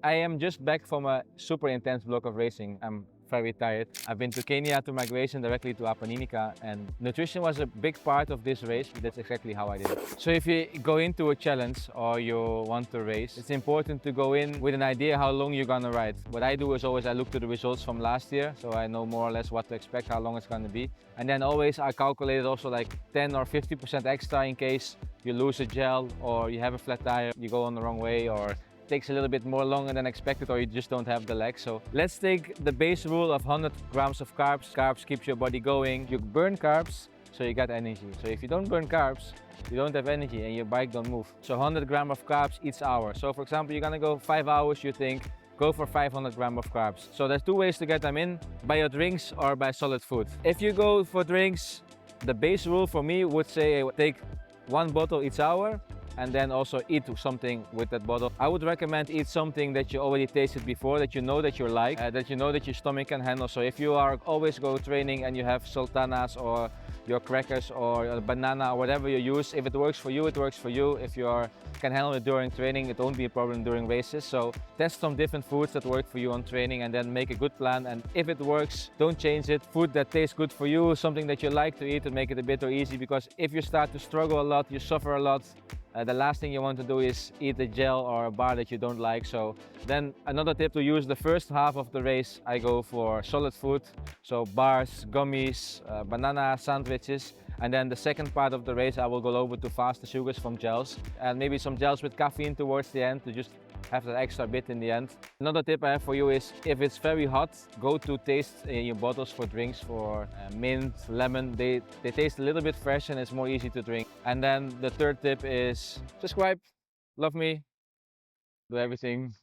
I am just back from a super intense block of racing. I'm very tired. I've been to Kenya to migration directly to Apaninica, and nutrition was a big part of this race. That's exactly how I did it. So if you go into a challenge or you want to race, it's important to go in with an idea how long you're gonna ride. What I do is always I look to the results from last year, so I know more or less what to expect, how long it's gonna be. And then always I calculated also like 10 or 50% extra in case you lose a gel or you have a flat tire, you go on the wrong way, or takes a little bit more longer than expected, or you just don't have the leg. So let's take the base rule of 100 grams of carbs. Carbs keeps your body going. You burn carbs, so you get energy. So if you don't burn carbs, you don't have energy and your bike don't move. So 100 grams of carbs each hour. So for example, you're gonna go 5 hours, you think, go for 500 grams of carbs. So there's two ways to get them in, by your drinks or by solid food. If you go for drinks, the base rule for me would say take 1 bottle each hour, and then also eat something with that bottle. I would recommend eat something that you already tasted before, that you know that you like, that you know that your stomach can handle. So if you are always go training and you have sultanas or your crackers or a banana or whatever you use, if it works for you, it works for you. If you can handle it during training, it won't be a problem during races. So test some different foods that work for you on training and then make a good plan. And if it works, don't change it. Food that tastes good for you, something that you like to eat, to make it a bit more easy, because if you start to struggle a lot, you suffer a lot, the last thing you want to do is eat a gel or a bar that you don't like. So then another tip to use the first half of the race, I go for solid food. So bars, gummies, banana sandwiches. And then the second part of the race, I will go over to faster sugars from gels, and maybe some gels with caffeine towards the end to just have that extra bit in the end. Another tip I have for you is, if it's very hot, go to taste in your bottles for drinks for mint, lemon. They taste a little bit fresh and it's more easy to drink. And then the third tip is subscribe, love me, do everything.